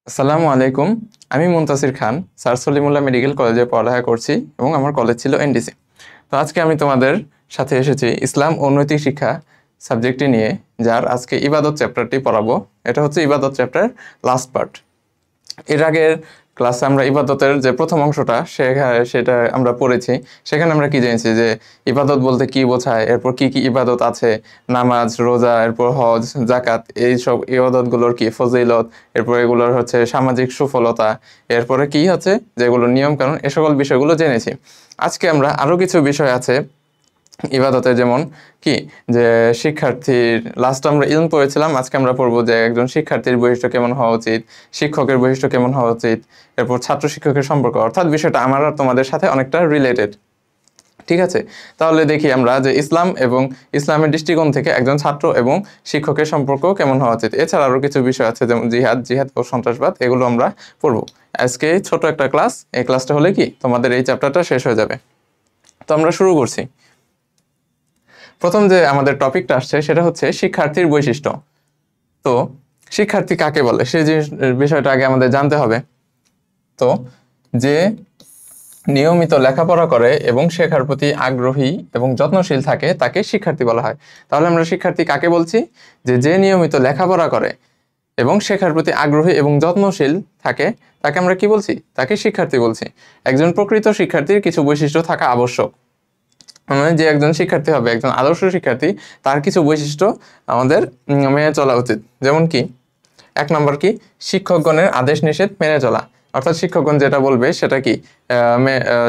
আসসালামু আলাইকুম। আমি মুনতাসির খান স্যার সলিমুল্লাহ মেডিকেল কলেজে পড়ালেখা করছি এবং আমার কলেজ ছিল এনডিসি। তো আজকে আমি তোমাদের সাথে এসেছি ইসলাম ও নৈতিক শিক্ষা সাবজেক্টটি নিয়ে, যার আজকে ইবাদত চ্যাপ্টারটি পড়াবো। এটা হচ্ছে ইবাদত চ্যাপ্টার লাস্ট পার্ট। এর আগের ক্লাসে আমরা ইবাদতের যে প্রথম অংশটা সেটা আমরা পড়েছি। সেখানে আমরা কি জেনেছি যে ইবাদত বলতে কি বোঝায়, এরপর কি কি ইবাদত আছে, নামাজ, রোজা, এরপর হজ, জাকাত, এই সব ইবাদতগুলোর কি ফজিলত, এরপর এগুলোর হচ্ছে সামাজিক সুফলতা, এরপরে কি হচ্ছে যেগুলোর নিয়ম কানুন, এ সকল বিষয়গুলো জেনেছি। আজকে আমরা আরো কিছু বিষয় আছে ইবাদতে, যেমন কি যে শিক্ষার্থীর লাস্ট আমরা ইলম পড়েছিলাম, আজকে আমরা পড়বো যে একজন শিক্ষার্থীর বৈশিষ্ট্য কেমন হওয়া উচিত, শিক্ষকের বৈশিষ্ট্য কেমন হওয়া উচিত, এরপর ছাত্র শিক্ষকের সম্পর্ক, অর্থাৎ বিষয়টা আমার আর তোমাদের সাথে অনেকটা রিলেটেড। ঠিক আছে, তাহলে দেখি আমরা যে ইসলাম এবং ইসলামের দৃষ্টিকোণ থেকে একজন ছাত্র এবং শিক্ষকের সম্পর্ক কেমন হওয়া উচিত। এছাড়া আরও কিছু বিষয় আছে, যেমন জিহাদ ও সন্ত্রাসবাদ, এগুলো আমরা পড়বো। আজকে ছোট একটা ক্লাস, এই ক্লাসটা হলে কি তোমাদের এই চ্যাপ্টারটা শেষ হয়ে যাবে। তো আমরা শুরু করছি। প্রথম যে আমাদের টপিকটা আসছে সেটা হচ্ছে শিক্ষার্থীর বৈশিষ্ট্য। তো শিক্ষার্থী কাকে বলে সেই বিষয়টা আগে আমাদের জানতে হবে। তো যে নিয়মিত লেখাপড়া করে এবং শেখার প্রতি আগ্রহী এবং যত্নশীল থাকে তাকে শিক্ষার্থী বলা হয়। তাহলে আমরা শিক্ষার্থী কাকে বলছি? যে নিয়মিত লেখাপড়া করে এবং শেখার প্রতি আগ্রহী এবং যত্নশীল থাকে তাকে আমরা কি বলছি? তাকে শিক্ষার্থী বলছি। একজন প্রকৃত শিক্ষার্থীর কিছু বৈশিষ্ট্য থাকা আবশ্যক। মানে যে একজন শিক্ষার্থী হবে, একজন আদর্শ শিক্ষার্থী, তার কিছু বৈশিষ্ট্য আমাদের মেনে চলা উচিত। যেমন কি, এক নম্বর কি, শিক্ষকগণের আদেশ নিষেধ মেনে চলা। অর্থাৎ শিক্ষকগণ যেটা বলবে সেটা কি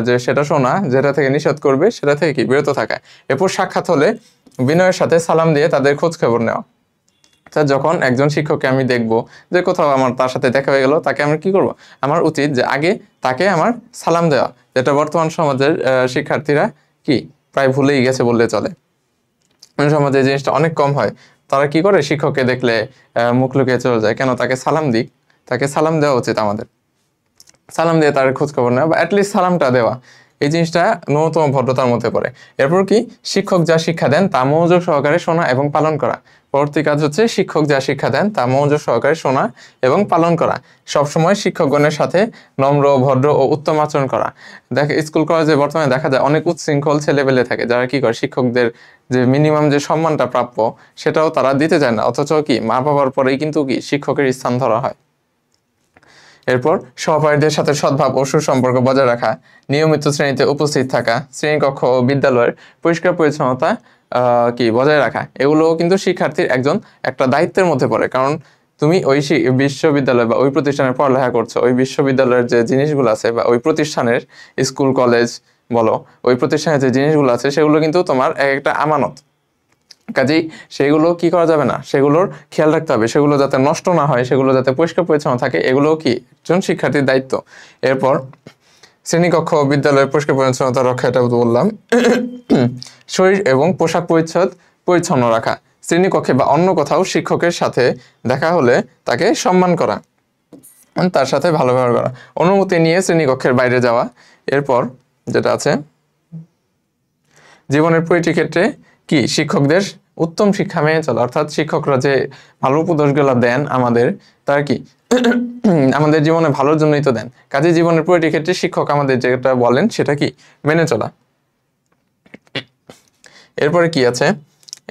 যে সেটা শোনা, যেটা থেকে নিষেধ করবে সেটা থেকে কি বিরত থাকা। এরপর সাক্ষাৎ হলে বিনয়ের সাথে সালাম দিয়ে তাদের খোঁজ খবর নেওয়া। অর্থাৎ যখন একজন শিক্ষককে আমি দেখব যে কোথাও আমার তার সাথে দেখা হয়ে গেল, তাকে আমি কি করব? আমার উচিত যে আগে তাকে আমার সালাম দেওয়া, যেটা বর্তমান সমাজের শিক্ষার্থীরা কি প্রায় ভুলেই গেছে বললে চলে। সমাজে এই জিনিসটা অনেক কম হয়। তারা কি করে, শিক্ষককে দেখলে মুখ লুকিয়ে চলে যায়। কেন? তাকে সালাম দিক, তাকে সালাম দেওয়া উচিত আমাদের। সালাম দিয়ে তার খোঁজ খবর নেওয়া, বা অ্যাটলিস্ট সালামটা দেওয়া, এই জিনিসটা ন্যূনতম ভদ্রতার মধ্যে পড়ে। এরপর কি, শিক্ষক যা শিক্ষা দেন তা মনোযোগ সহকারে শোনা এবং পালন করা। পরবর্তী কাজ হচ্ছে শিক্ষক যা শিক্ষা দেন তা মনোযোগ সহকারে শোনা এবং পালন করা। সবসময় শিক্ষকগণের সাথে নম্র, ভদ্র ও উত্তম আচরণ করা। স্কুল কলেজে বর্তমানে দেখা যায় অনেক উচ্ছৃঙ্খল ছেলেপেলে থাকে, যারা কি করে শিক্ষকদের যে মিনিমাম যে সম্মানটা প্রাপ্য সেটাও তারা দিতে চায় না, অথচ কি মা বাবার পরেই কিন্তু কি শিক্ষকের স্থান ধরা হয়। এরপর সহপাঠীদের সাথে সদ্ভাব ও সুসম্পর্ক বজায় রাখা, নিয়মিত শ্রেণীতে উপস্থিত থাকা, শ্রেণীকক্ষ ও বিদ্যালয়ের পরিষ্কার পরিচ্ছন্নতা কি বজায় রাখা, এগুলো কিন্তু শিক্ষার্থীর একটা দায়িত্বের মধ্যে পড়ে। কারণ তুমি ওই বিশ্ববিদ্যালয় বা ওই প্রতিষ্ঠানে পড়ালেখা করছো, ওই বিশ্ববিদ্যালয়ের যে জিনিসগুলো আছে বা ওই প্রতিষ্ঠানের স্কুল কলেজ বলো, ওই প্রতিষ্ঠানের যে জিনিসগুলো আছে সেগুলো কিন্তু তোমার একটা আমানত। কাজেই সেগুলো কি করা যাবে না, সেগুলোর খেয়াল রাখতে হবে, সেগুলো যাতে নষ্ট না হয়, সেগুলো যাতে পরিষ্কার পরিচ্ছন্ন থাকে, এগুলোও কি একজন শিক্ষার্থীর দায়িত্ব। এরপর শ্রেণীকক্ষ বিদ্যালয়ের পরিষ্কার পরিচ্ছন্নতা রক্ষা, এটা বললাম। শরীর এবং পোশাক পরিচ্ছন্ন রাখা, শ্রেণীকক্ষে বা অন্য কোথাও শিক্ষকের সাথে দেখা হলে তাকে সম্মান করা, তার সাথে ভালো ব্যবহার করা, অনুমতি নিয়ে শ্রেণীকক্ষের বাইরে যাওয়া। এরপর যেটা আছে, জীবনের প্রতিটি ক্ষেত্রে কি শিক্ষকদের উত্তম শিক্ষা মেনে চলা। অর্থাৎ শিক্ষকরা যে ভালো উপদেশগুলো দেন আমাদের, তারা কি আমাদের জীবনে ভালোর জন্যই তো দেন। কাজে জীবনের প্রতিটি ক্ষেত্রে শিক্ষক আমাদের যেটা বলেন সেটা কি মেনে চলা। এরপরে কি আছে?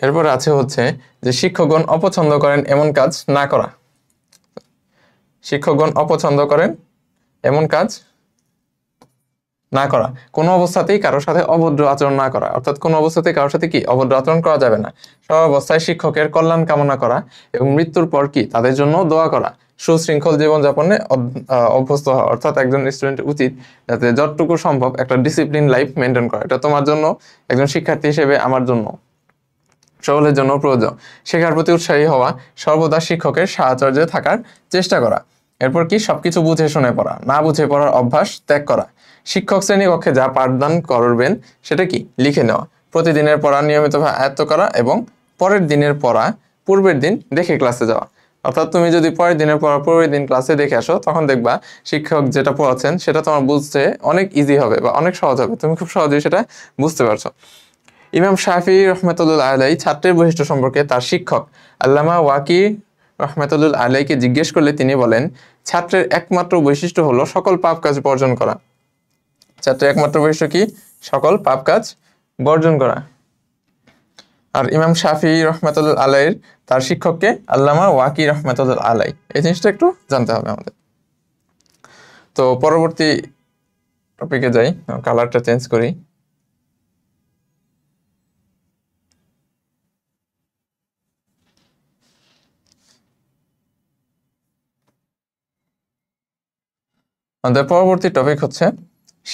এরপরে আছে হচ্ছে যে শিক্ষকগণ অপছন্দ করেন এমন কাজ না করা। শিক্ষকগণ অপছন্দ করেন এমন কাজ না করা, কোনো অবস্থাতেই কারোর সাথে অভদ্র আচরণ না করা। অর্থাৎ কোনো অবস্থাতেই কারোর সাথে কি অভদ্র আচরণ করা যাবে না। সব অবস্থায় শিক্ষকের কল্যাণ কামনা করা এবং মৃত্যুর পর কি তাদের জন্য দোয়া করা। সুশৃঙ্খল জীবনযাপনে অভ্যস্ত হওয়া। অর্থাৎ একজন স্টুডেন্ট উচিত যাতে যতটুকু সম্ভব একটা ডিসিপ্লিন লাইফ মেনটেন করা। এটা তোমার জন্য, একজন শিক্ষার্থী হিসেবে আমার জন্য, সকলের জন্য প্রয়োজন। শেখার প্রতি উৎসাহী হওয়া, সর্বদা শিক্ষকের সাহচর্যে থাকার চেষ্টা করা। এরপর কি, সবকিছু বুঝে শুনে পড়া, না বুঝে পড়ার অভ্যাস ত্যাগ করা। শিক্ষক শ্রেণীকক্ষে যা পাঠদান করবেন সেটা কি লিখে নেওয়া। প্রতিদিনের পড়া নিয়মিতভাবে আয়ত্ত করা এবং পরের দিনের পড়া পূর্বের দিন দেখে ক্লাসে যাওয়া। অর্থাৎ তুমি যদি পরের দিনের পড়া পরের দিন ক্লাসে দেখে আসো, তখন দেখবা শিক্ষক যেটা পড়াচ্ছেন সেটা তোমার বুঝতে অনেক ইজি হবে বা অনেক সহজ হবে, তুমি খুব সহজেই সেটা বুঝতে পারছো। ইমাম শাফি রহমতুল্লাহ আলাই ছাত্রের বৈশিষ্ট্য সম্পর্কে তার শিক্ষক আল্লামা ওয়াকি রহমতুল্লাহ আলাইকে জিজ্ঞেস করলে তিনি বলেন, ছাত্রের একমাত্র বৈশিষ্ট্য হলো সকল পাপ কাজ বর্জন করা। ছাত্রের একমাত্র বৈশিষ্ট্য কি? সকল পাপ কাজ বর্জন করা। আর ইমাম শাফি রহমাতুল্লাহ আলাইহির তার শিক্ষককে আল্লামা ওয়াকি রহমাতুল্লাহ আলাই, এই জিনিসটা একটু জানতে হবে আমাদের। তো পরবর্তী টপিকে যাই, কালারটা চেঞ্জ করি। আমাদের পরবর্তী টপিক হচ্ছে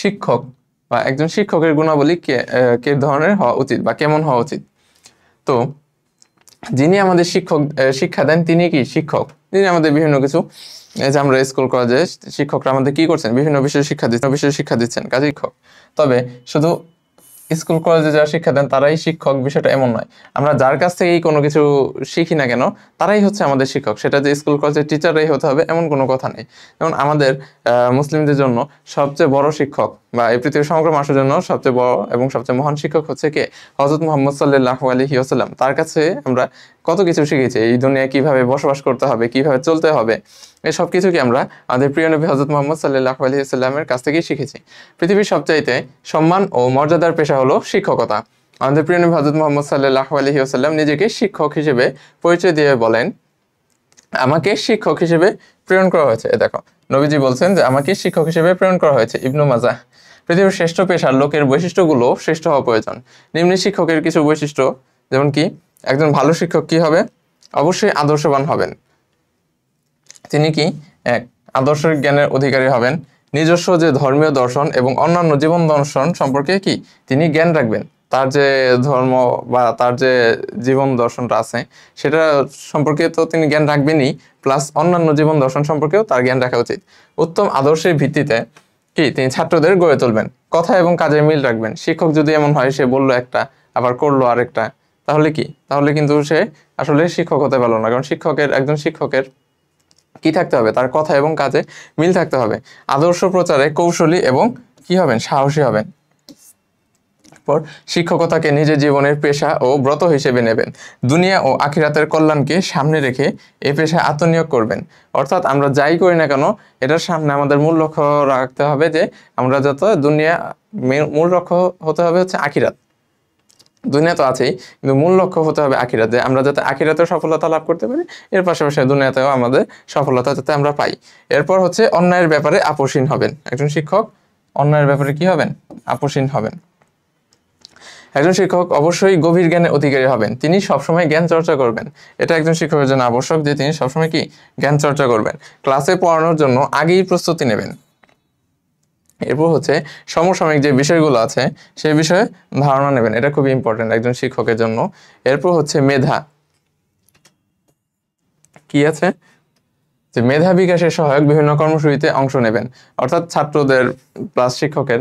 শিক্ষক বা একজন শিক্ষকের গুণাবলী কে ধরনের হওয়া উচিত বা কেমন হওয়া উচিত। তো যিনি আমাদের শিক্ষা দেন তিনি কি শিক্ষক, যিনি আমাদের বিভিন্ন কিছু, এই যে আমরা স্কুল কলেজে শিক্ষকরা আমাদের কি করছেন, বিভিন্ন বিষয়ে শিক্ষা দিচ্ছেন, কাজে শিক্ষক। তবে শুধু স্কুল কলেজে যারা শিক্ষা দেন তারাই শিক্ষক, বিষয়টা এমন নয়। আমরা যার কাছ থেকেই কোনো কিছু শিখি না কেন তারাই হচ্ছে আমাদের শিক্ষক। সেটা যে স্কুল কলেজের টিচাররাই হতে হবে এমন কোনো কথা নেই। যেমন আমাদের মুসলিমদের জন্য সবচেয়ে বড় শিক্ষক বা এই পৃথিবীর সমগ্র মানুষের জন্য সবচেয়ে বড় এবং সবচেয়ে মহান শিক্ষক হচ্ছে কে? হযরত মুহাম্মদ সাল্লাল্লাহু আলাইহি ওয়াসাল্লাম। তার কাছে আমরা কত কিছু শিখেছি, এই দুনিয়ায় কিভাবে বসবাস করতে হবে, কিভাবে চলতে হবে, এই সব কিছু কি আমরা আমাদের প্রিয় নবী হযরত মুহাম্মদ সাল্লাল্লাহু আলাইহি ওয়াসাল্লামের কাছ থেকেই শিখেছি। পৃথিবীর সবচাইতে সম্মান ও মর্যাদার পেশা হলো শিক্ষকতা। আমাদের প্রিয় নবী হযরত মুহাম্মদ সাল্লাল্লাহু আলাইহি ওয়াসাল্লাম নিজেকে শিক্ষক হিসেবে পরিচয় দিয়ে বলেন, আমাকে শিক্ষক হিসেবে প্রেরণ করা হয়েছে। দেখো নবীজি বলছেন যে আমাকে শিক্ষক হিসেবে প্রেরণ করা হয়েছে। ইবনু মাজাহ। পৃথিবীর শ্রেষ্ঠ পেশার লোকের বৈশিষ্ট্যগুলো শ্রেষ্ঠ হওয়া প্রয়োজন। নিম্ন শিক্ষকের কিছু বৈশিষ্ট্য, যেমন কি একজন ভালো শিক্ষক কি হবে? অবশ্যই আদর্শবান হবেন। তিনি কি? এক, আদর্শ জ্ঞানের অধিকারী হবেন। নিজস্ব যে ধর্মীয় দর্শন এবং অন্যান্য জীবন দর্শন সম্পর্কে কি তিনি জ্ঞান রাখবেন। তার যে ধর্ম বা তার যে জীবন দর্শনটা আছে সেটা সম্পর্কে তো তিনি জ্ঞান রাখবেনই, প্লাস অন্যান্য জীবন দর্শন সম্পর্কেও তার জ্ঞান রাখা উচিত। উত্তম আদর্শের ভিত্তিতে কি তিনি ছাত্রদের গড়ে তুলবেন। কথা এবং কাজের মিল রাখবেন। শিক্ষক যদি এমন হয় সে বললো একটা আবার করলো আরেকটা, তাহলে কি? তাহলে কিন্তু সে আসলে শিক্ষক হতে পারলো না। কারণ একজন শিক্ষকের কি থাকতে হবে? তার কথা এবং কাজে মিল থাকতে হবে। আদর্শ প্রচারে কৌশলী এবং কি হবেন? সাহসী হবেন। পর শিক্ষকতাকে নিজের জীবনের পেশা ও ব্রত হিসেবে নেবেন। দুনিয়া ও আখিরাতের কল্যাণকে সামনে রেখে এই পেশায় আত্মনিয়োগ করবেন। অর্থাৎ আমরা যাই করি না কেন এটার সামনে আমাদের মূল লক্ষ্য রাখতে হবে যে আমরা যত দুনিয়া, মূল লক্ষ্য হতে হবে হচ্ছে আখিরাত। দুনিয়া তো আছেই, কিন্তু মূল লক্ষ্য হতে হবে আখিরাত, যে আমরা যাতে আখিরাতেও সফলতা লাভ করতে পারি, এর পাশাপাশি দুনিয়াতেও আমাদের সফলতা যাতে আমরা পাই। এরপর হচ্ছে অন্যায়ের ব্যাপারে আপোষহীন হবেন। একজন শিক্ষক অন্যায়ের ব্যাপারে কি হবেন? আপোষহীন হবেন। একজন শিক্ষক অবশ্যই গভীর জ্ঞানের অধিকারী হবেন। তিনি সবসময় জ্ঞান চর্চা করবেন। এটা একজন শিক্ষকের জন্য আবশ্যক যে তিনি সবসময় কি জ্ঞান চর্চা করবেন। ক্লাসে পড়ানোর জন্য আগেই প্রস্তুতি নেবেন। এরপর হচ্ছে সমসাময়িক যে বিষয়গুলো আছে সেই বিষয়ে ধারণা নেবেন। এটা খুবই ইম্পর্টেন্ট একজন শিক্ষকের জন্য। এরপর হচ্ছে মেধা। কি আছে? যে মেধা বিকাশের সহায়ক বিভিন্ন কর্মসূচিতে অংশ নেবেন। অর্থাৎ ছাত্রদের প্লাস শিক্ষকের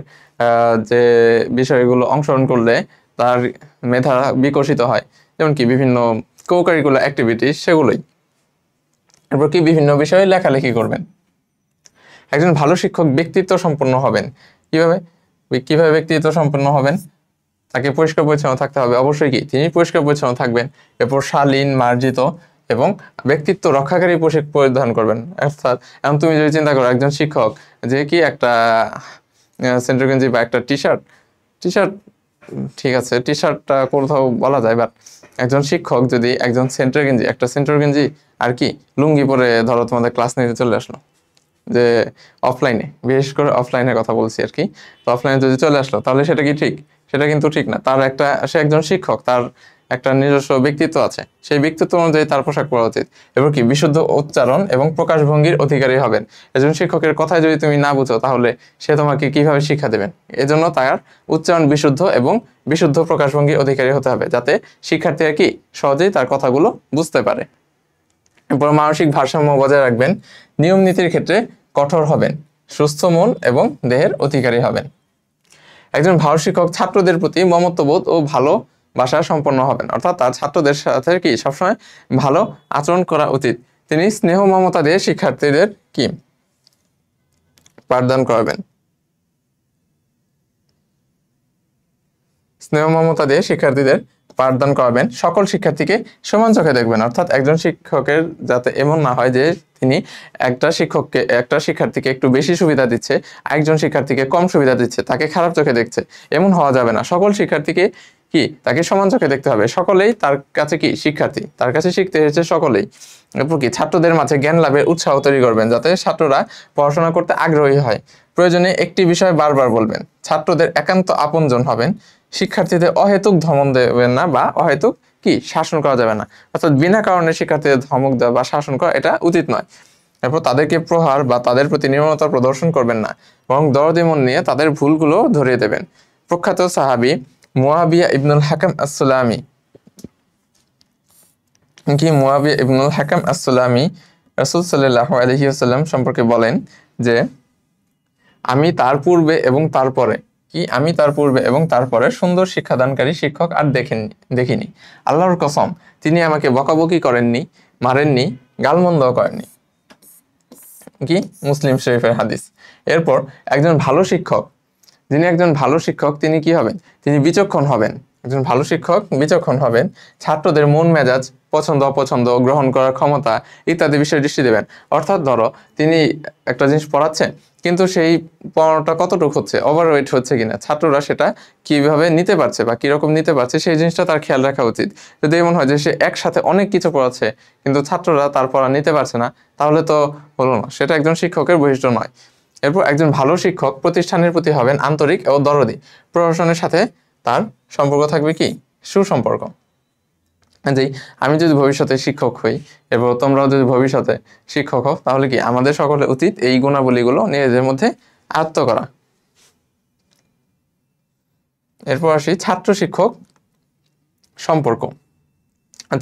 যে বিষয়গুলো অংশগ্রহণ করলে তার মেধা বিকশিত হয়, যেমন কি বিভিন্ন কো-কারিকুলার অ্যাক্টিভিটি, সেগুলোই। এরপর কি বিভিন্ন বিষয়ে লেখালেখি করবেন। একজন ভালো শিক্ষক ব্যক্তিত্ব সম্পন্ন হবেন। কিভাবে ব্যক্তিত্ব সম্পন্ন হবেন? তাকে পরিষ্কার পরিচ্ছন্ন থাকতে হবে। অবশ্যই কি তিনি পরিষ্কার পরিচ্ছন্ন থাকবেন। এরপর শালীন, মার্জিত এবং ব্যক্তিত্ব রক্ষাকারী পোশাক পরিধান করবেন। অর্থাৎ এখন তুমি যদি চিন্তা করো একজন শিক্ষক যে কি একটা সেন্টার গেঞ্জি বা একটা টি শার্ট, ঠিক আছে টি শার্টটা কোথাও বলা যায়, বাট একজন শিক্ষক যদি একটা সেন্টার গেঞ্জি আর কি লুঙ্গি পরে ধরো তোমাদের ক্লাস নিতে চলে আসলো, যে অফলাইনে, বিশেষ করে অফলাইনের কথা বলছি আর কি, তো অফলাইনে যদি চলে আসলো তাহলে সেটা কি ঠিক? সেটা কিন্তু ঠিক না। সে একজন শিক্ষক, তার একটা নিজস্ব ব্যক্তিত্ব আছে, সেই ব্যক্তিত্ব অনুযায়ী তার পোশাক পরা উচিত। এবং কি বিশুদ্ধ উচ্চারণ এবং প্রকাশভঙ্গির অধিকারী হবেন। একজন শিক্ষকের কথায় যদি তুমি না বুঝো তাহলে সে তোমাকে কিভাবে শিক্ষা দেবেন? এজন্য তার উচ্চারণ বিশুদ্ধ এবং বিশুদ্ধ প্রকাশভঙ্গির অধিকারী হতে হবে, যাতে শিক্ষার্থীরা কি সহজেই তার কথাগুলো বুঝতে পারে। এরপর মানসিক ভারসাম্য বজায় রাখবেন। নিয়ম নীতির ক্ষেত্রে কঠোর হবেন। সুস্থ মন এবং দেহের অধিকারী হবেন। একজন ভালো শিক্ষক ছাত্রদের প্রতি মমত্ববোধ ও ভালোবাসা সম্পন্ন হবেন। অর্থাৎ তার ছাত্রদের সাথে কি সবসময় ভালো আচরণ করা উচিত। তিনি স্নেহ মমতা দিয়ে শিক্ষার্থীদের কি পাঠদান করাবেন। স্নেহ মমতা দিয়ে শিক্ষার্থীদের পাঠদান করাবেন। সকল শিক্ষার্থীকে সমান চোখে দেখবেন। অর্থাৎ একজন শিক্ষকের যাতে এমন না হয় যে তিনি একটা শিক্ষার্থীকে একটু বেশি সুবিধা দিচ্ছে, আরেকজন শিক্ষার্থীকে কম সুবিধা দিচ্ছে, তাকে খারাপ চোখে দেখছে, এমন হওয়া যাবে না। সকল শিক্ষার্থীকে তাকে সমান চোখে দেখতে হবে। সকলেই তার কাছে শিক্ষার্থী, তার কাছে শিখতে এসেছে সকলেই। এরপর ছাত্রদের মাঝে জ্ঞান লাভের উৎসাহ তৈরি করবেন, যাতে ছাত্ররা পড়াশোনা করতে আগ্রহী হয়। প্রয়োজনে একটি বিষয় বারবার বলবেন। ছাত্রদের একান্ত আপনজন হবেন। শিক্ষার্থীদের অহেতুক ধমক দেবেন না, বা অহেতুক শাসন করা যাবে না। অর্থাৎ বিনা কারণে শিক্ষার্থীদের ধমক দেওয়া বা শাসন করা এটা উচিত নয়। এরপর তাদেরকে প্রহার বা তাদের প্রতি নির্মমতা প্রদর্শন করবেন না, বরং দরদি মন নিয়ে তাদের ভুলগুলো ধরিয়ে দেবেন। প্রখ্যাত সাহাবী মুয়াবিয়া ইবনুল হাকাম আস-সুলামি রাসূল সাল্লাল্লাহু আলাইহি ওয়াসাল্লাম সম্পর্কে বলেন যে আমি তার পূর্বে এবং তারপরে সুন্দর শিক্ষাদানকারী শিক্ষক আর দেখিনি। আল্লাহর কসম, তিনি আমাকে বকাবকি করেননি, মারেননি, গালমন্দ করেননি। মুসলিম শরীফের হাদিস। এরপর একজন ভালো শিক্ষক তিনি কি হবেন? তিনি বিচক্ষণ হবেন। একজন ভালো শিক্ষক বিচক্ষণ হবেন। ছাত্রদের মন মেজাজ, পছন্দ অপছন্দ, গ্রহণ করার ক্ষমতা ইত্যাদি বিষয়ে দৃষ্টি দেবেন। অর্থাৎ ধরো তিনি একটা জিনিস পড়াচ্ছেন, কিন্তু সেই পড়ানোটা কতটুকু হচ্ছে, ওভারওয়েট হচ্ছে কিনা, ছাত্ররা সেটা কিভাবে নিতে পারছে বা কিরকম নিতে পারছে, সেই জিনিসটা তার খেয়াল রাখা উচিত। যদি এমন হয় যে সে একসাথে অনেক কিছু পড়াচ্ছে কিন্তু ছাত্ররা তার পড়া নিতে পারছে না, তাহলে তো হলো না, সেটা একজন শিক্ষকের বৈশিষ্ট্য নয়। এরপর একজন ভালো শিক্ষক প্রতিষ্ঠানের প্রতি হবেন আন্তরিক ও দরদি। প্রশাসনের সাথে তার সম্পর্ক থাকবে সুসম্পর্ক। আমি যদি ভবিষ্যতে শিক্ষক হই এবং তোমরাও যদি ভবিষ্যতে শিক্ষক হও, তাহলে আমাদের সকলে উচিত এই গুণাবলীগুলো নিজেদের মধ্যে আয়ত্ত করা। এরপর আসি ছাত্র শিক্ষক সম্পর্ক।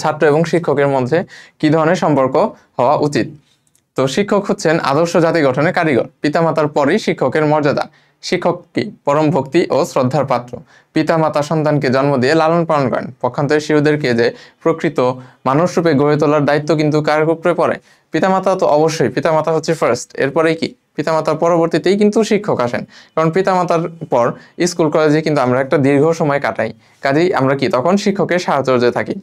ছাত্র এবং শিক্ষকের মধ্যে কি ধরনের সম্পর্ক হওয়া উচিত? তো শিক্ষক হচ্ছেন আদর্শ জাতি গঠনের কারিগর। পিতামাতার পরই শিক্ষকের মর্যাদা। শিক্ষক পরম ভক্তি ও শ্রদ্ধার পাত্র। পিতামাতা সন্তানকে জন্ম দিয়ে লালন পালন করেন। পক্ষান্তরে শিশুদেরকে যে প্রকৃত মানুষরূপে গড়ে তোলার দায়িত্ব কিন্তু কার উপরে পড়ে? পিতামাতা তো অবশ্যই, পিতামাতা হচ্ছে ফার্স্ট। এরপরেই পিতামাতার পরবর্তীতেই কিন্তু শিক্ষক আসেন। কারণ পিতামাতার পর স্কুল কলেজে কিন্তু আমরা একটা দীর্ঘ সময় কাটাই, কাজেই আমরা তখন শিক্ষকের সাহচর্যে থাকি।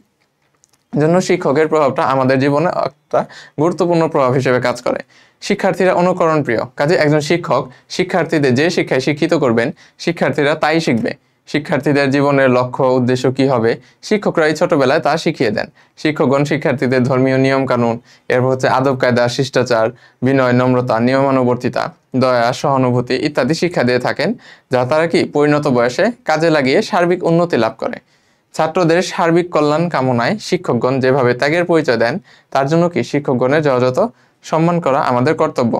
জন্য শিক্ষকের প্রভাবটা আমাদের জীবনে একটা গুরুত্বপূর্ণ প্রভাব হিসেবে কাজ করে। শিক্ষার্থীরা অনুকরণ প্রিয়, কাজে একজন শিক্ষক শিক্ষার্থীদের যে শিক্ষায় শিক্ষিত করবেন, শিক্ষার্থীরা তাই শিখবে। শিক্ষার্থীদের জীবনের লক্ষ্য উদ্দেশ্য কি হবে, শিক্ষকরাই ছোটবেলায় তা শিখিয়ে দেন। শিক্ষকগণ শিক্ষার্থীদের ধর্মীয় নিয়ম কানুন, এরপর হচ্ছে আদব কায়দা, শিষ্টাচার, বিনয়, নম্রতা, নিয়মানুবর্তিতা, দয়া, সহানুভূতি ইত্যাদি শিক্ষা দিয়ে থাকেন, যা তারা পরিণত বয়সে কাজে লাগিয়ে সার্বিক উন্নতি লাভ করে। ছাত্রদের সার্বিক কল্যাণ কামনায় শিক্ষকগণ যেভাবে ত্যাগের পরিচয় দেন, তার জন্য শিক্ষকগণের যথাযথ সম্মান করা আমাদের কর্তব্য।